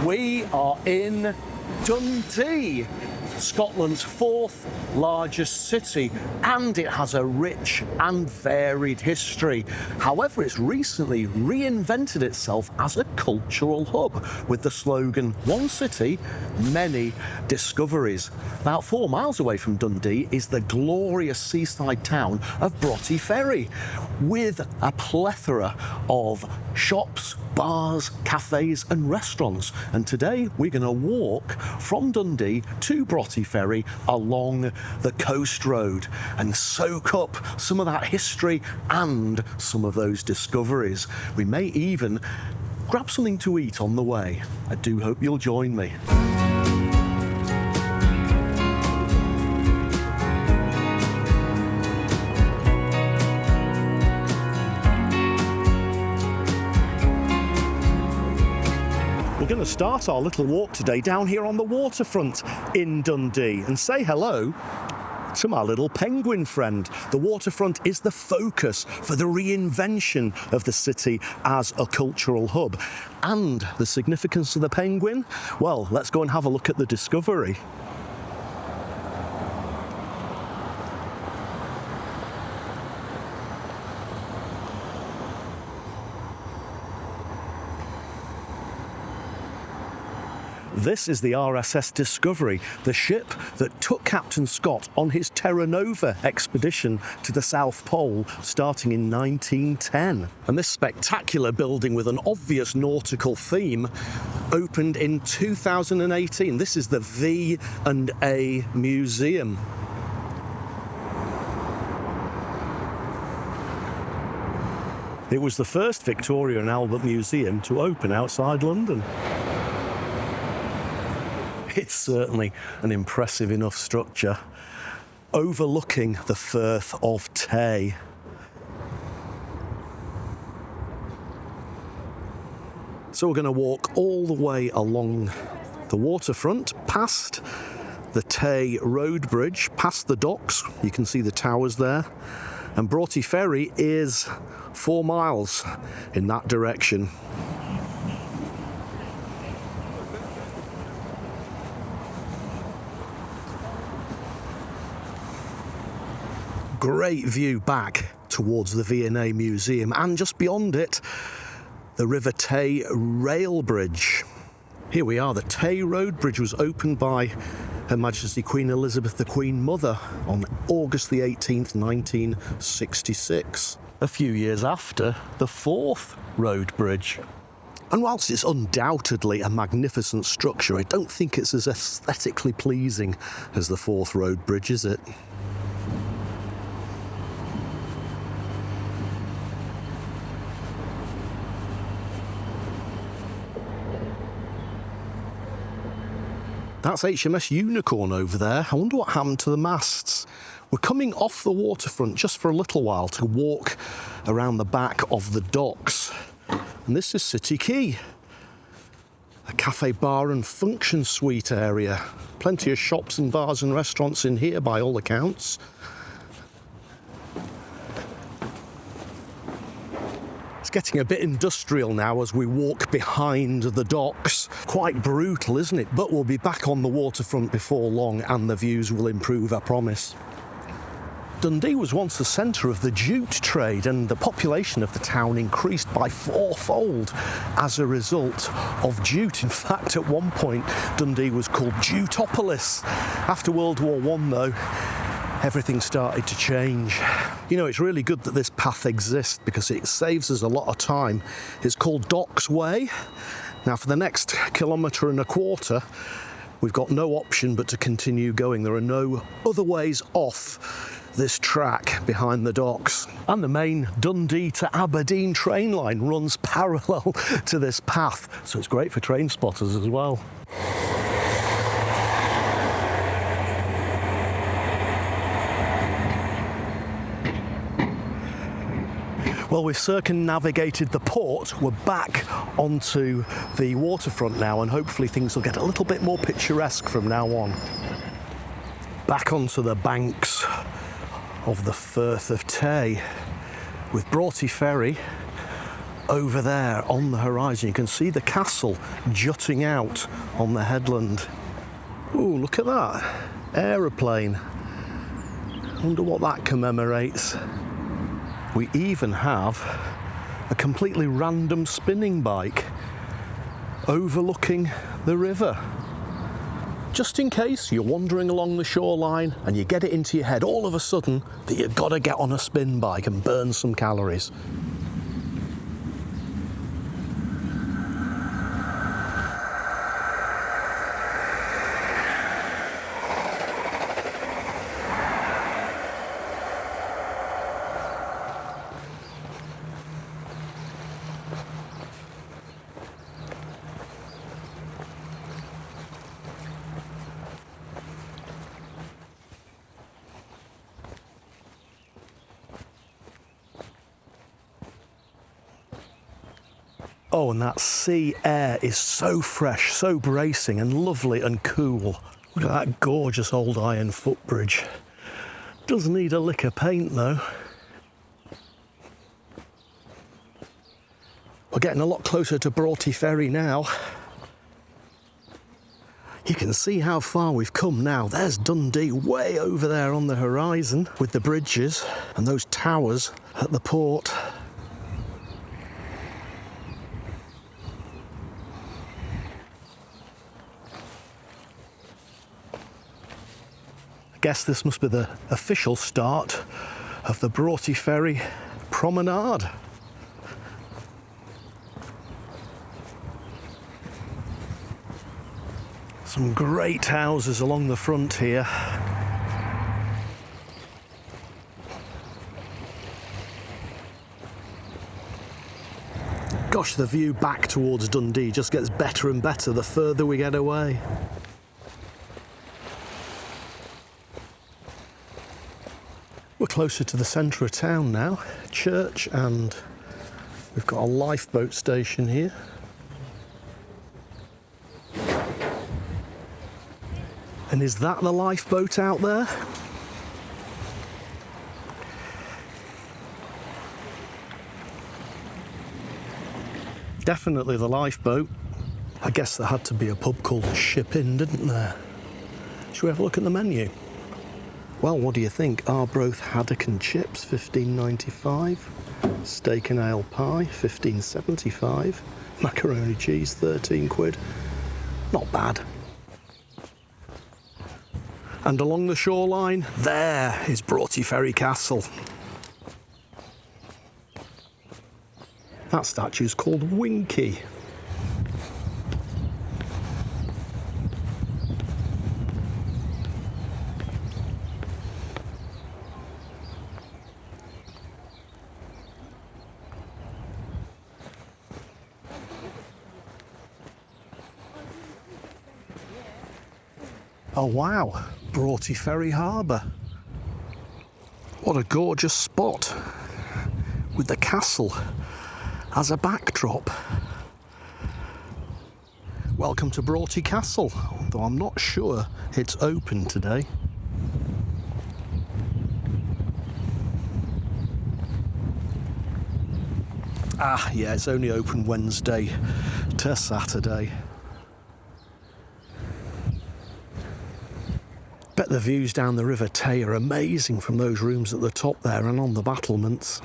We are in Dundee, Scotland's fourth largest city, and it has a rich and varied history. However, it's recently reinvented itself as a cultural hub with the slogan, "One city, many discoveries." About 4 miles away from Dundee is the glorious seaside town of Broughty Ferry, with a plethora of shops, bars, cafes and restaurants. And today we're going to walk from Dundee to Broughty Ferry along the coast road and soak up some of that history and some of those discoveries. We may even grab something to eat on the way. I do hope you'll join me. We're going to start our little walk today down here on the waterfront in Dundee and say hello to my little penguin friend. The waterfront is the focus for the reinvention of the city as a cultural hub. And the significance of the penguin? Well, let's go and have a look at the discovery. This is the RRS Discovery, the ship that took Captain Scott on his Terra Nova expedition to the South Pole starting in 1910. And this spectacular building with an obvious nautical theme opened in 2018. This is the V&A Museum. It was the first Victoria and Albert museum to open outside London. It's certainly an impressive enough structure, overlooking the Firth of Tay. So we're going to walk all the way along the waterfront, past the Tay Road Bridge, past the docks. You can see the towers there. And Broughty Ferry is 4 miles in that direction. Great view back towards the V&A Museum, and just beyond it, the River Tay rail bridge. Here we are. The Tay Road Bridge was opened by Her Majesty Queen Elizabeth, the Queen Mother, on August the 18th, 1966. A few years after, the fourth road bridge. And whilst it's undoubtedly a magnificent structure, I don't think it's as aesthetically pleasing as the fourth road bridge, is it? That's HMS Unicorn over there. I wonder what happened to the masts. We're coming off the waterfront just for a little while to walk around the back of the docks. And this is City Quay, a cafe, bar and function suite area. Plenty of shops and bars and restaurants in here by all accounts. It's getting a bit industrial now as we walk behind the docks. Quite brutal, isn't it? But we'll be back on the waterfront before long and the views will improve, I promise. Dundee was once the centre of the jute trade, and the population of the town increased by 4-fold as a result of jute. In fact, at one point, Dundee was called Jutopolis. After World War I, though, everything started to change. You know, it's really good that this path exists because it saves us a lot of time. It's called Docks Way. Now, for the next 1.25 kilometres, we've got no option but to continue going. There are no other ways off this track behind the docks. And the main Dundee to Aberdeen train line runs parallel to this path, so it's great for train spotters as well. Well, we've circumnavigated the port. We're back onto the waterfront now, and hopefully things will get a little bit more picturesque from now on. Back onto the banks of the Firth of Tay, with Broughty Ferry over there on the horizon. You can see the castle jutting out on the headland. Ooh, look at that aeroplane. Wonder what that commemorates. We even have a completely random spinning bike overlooking the river. Just in case you're wandering along the shoreline and you get it into your head all of a sudden that you've got to get on a spin bike and burn some calories. Oh, and that sea air is so fresh, so bracing and lovely and cool. Look at that gorgeous old iron footbridge. Does need a lick of paint though. We're getting a lot closer to Broughty Ferry now. You can see how far we've come now. There's Dundee way over there on the horizon with the bridges and those towers at the port. I guess this must be the official start of the Broughty Ferry promenade. Some great houses along the front here. Gosh, the view back towards Dundee just gets better and better the further we get away. We're closer to the centre of town now, church, and we've got a lifeboat station here. And is that the lifeboat out there? Definitely the lifeboat. I guess there had to be a pub called the Ship Inn, didn't there? Should we have a look at the menu? Well, what do you think? Arbroath haddock and chips, $15.95. Steak and ale pie, $15.75. Macaroni cheese, 13 quid. Not bad. And along the shoreline, there is Broughty Ferry Castle. That statue's called Winky. Oh wow, Broughty Ferry Harbour. What a gorgeous spot with the castle as a backdrop. Welcome to Broughty Castle, although I'm not sure it's open today. Ah, yeah, it's only open Wednesday to Saturday. Bet the views down the River Tay are amazing from those rooms at the top there and on the battlements.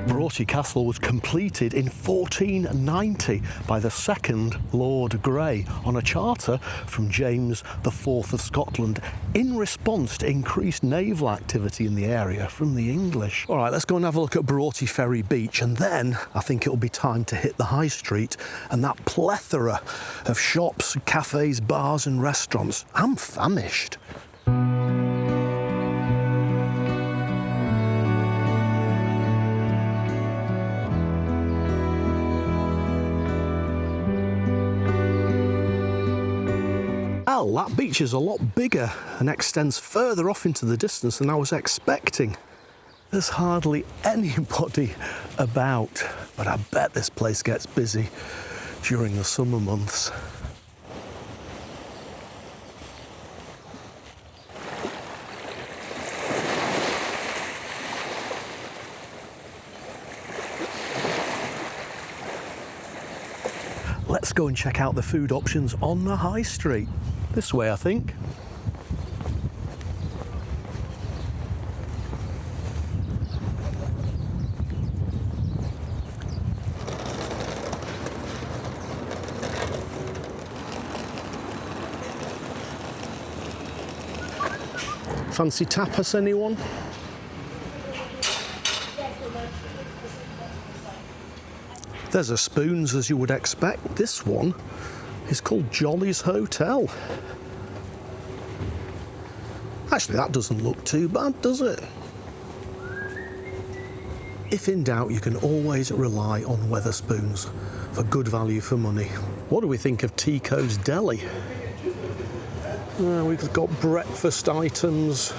Broughty Castle was completed in 1490 by the second Lord Grey on a charter from James IV of Scotland in response to increased naval activity in the area from the English. All right, let's go and have a look at Broughty Ferry Beach, and then I think it'll be time to hit the high street and that plethora of shops, cafes, bars and restaurants. I'm famished. Well, that beach is a lot bigger and extends further off into the distance than I was expecting. There's hardly anybody about, but I bet this place gets busy during the summer months. Let's go and check out the food options on the high street. This way, I think. Fancy tapas, anyone? There's a spoons, as you would expect. This one is called Jolly's Hotel. Actually, that doesn't look too bad, does it? If in doubt, you can always rely on Wetherspoons for good value for money. What do we think of Tico's Deli? We've got breakfast items.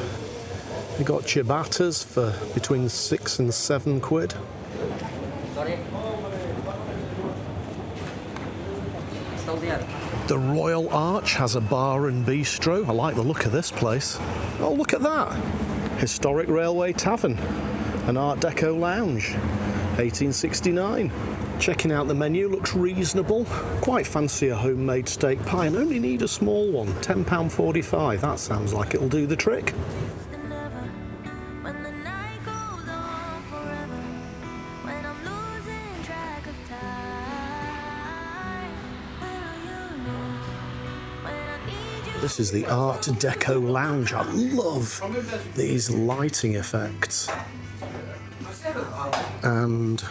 We've got ciabattas for between 6 and 7 quid. The Royal Arch has a bar and bistro. I like the look of this place. Oh, look at that. Historic Railway Tavern. An Art Deco lounge. 1869. Checking out the menu, looks reasonable. Quite fancy a homemade steak pie and only need a small one. £10.45. That sounds like it'll do the trick. This is the Art Deco lounge. I love these lighting effects. And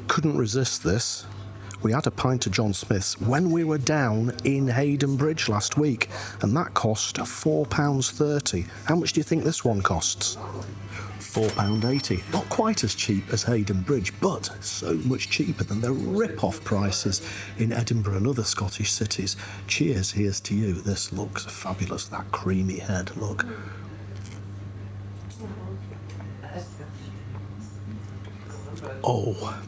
couldn't resist this. We had a pint of John Smith's when we were down in Hayden Bridge last week, and that cost £4.30. How much do you think this one costs? £4.80. Not quite as cheap as Hayden Bridge, but so much cheaper than the rip-off prices in Edinburgh and other Scottish cities. Cheers, here's to you. This looks fabulous, that creamy head, look. Oh,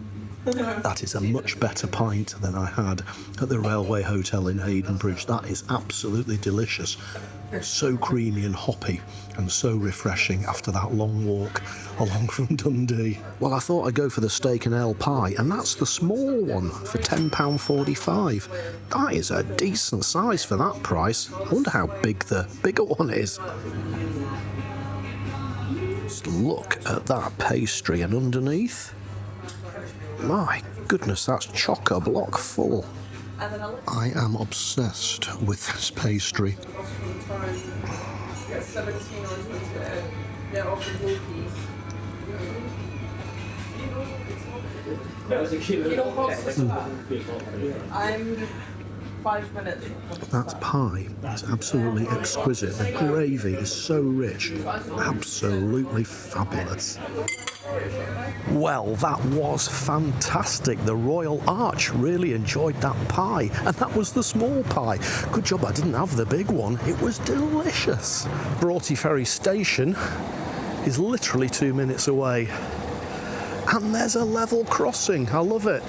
that is a much better pint than I had at the Railway Hotel in Hayden Bridge. That is absolutely delicious. So creamy and hoppy and so refreshing after that long walk along from Dundee. Well, I thought I'd go for the steak and ale pie, and that's the small one for £10.45. That is a decent size for that price. I wonder how big the bigger one is. Just look at that pastry, and underneath, my goodness, that's chock-a-block full. I am obsessed with this pastry. I'm 5 minutes. That pie is absolutely exquisite. The gravy is so rich, absolutely fabulous. Well, that was fantastic. The Royal Arch really enjoyed that pie, and that was the small pie. Good job I didn't have the big one. It was delicious. Broughty Ferry station is literally 2 minutes away, and there's a level crossing. I love it.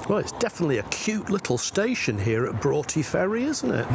Well, it's definitely a cute little station here at Broughty Ferry, isn't it?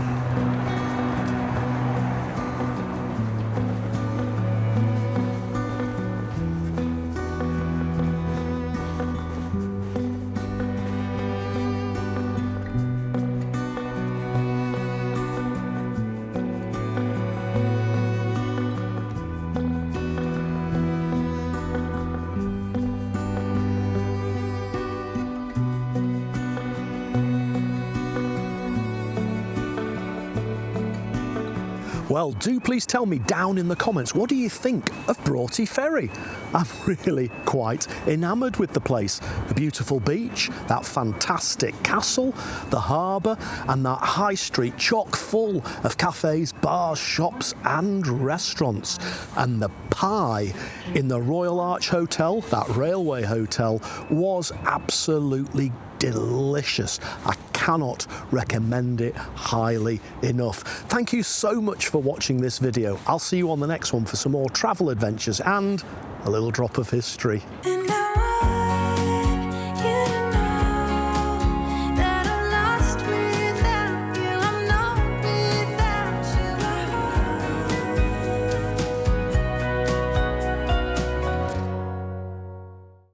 Well, do please tell me down in the comments, what do you think of Broughty Ferry? I'm really quite enamoured with the place. The beautiful beach, that fantastic castle, the harbour, and that high street chock full of cafes, bars, shops and restaurants. And the pie in the Royal Arch Hotel, that railway hotel, was absolutely delicious. I cannot recommend it highly enough. Thank you so much for watching this video. I'll see you on the next one for some more travel adventures and a little drop of history.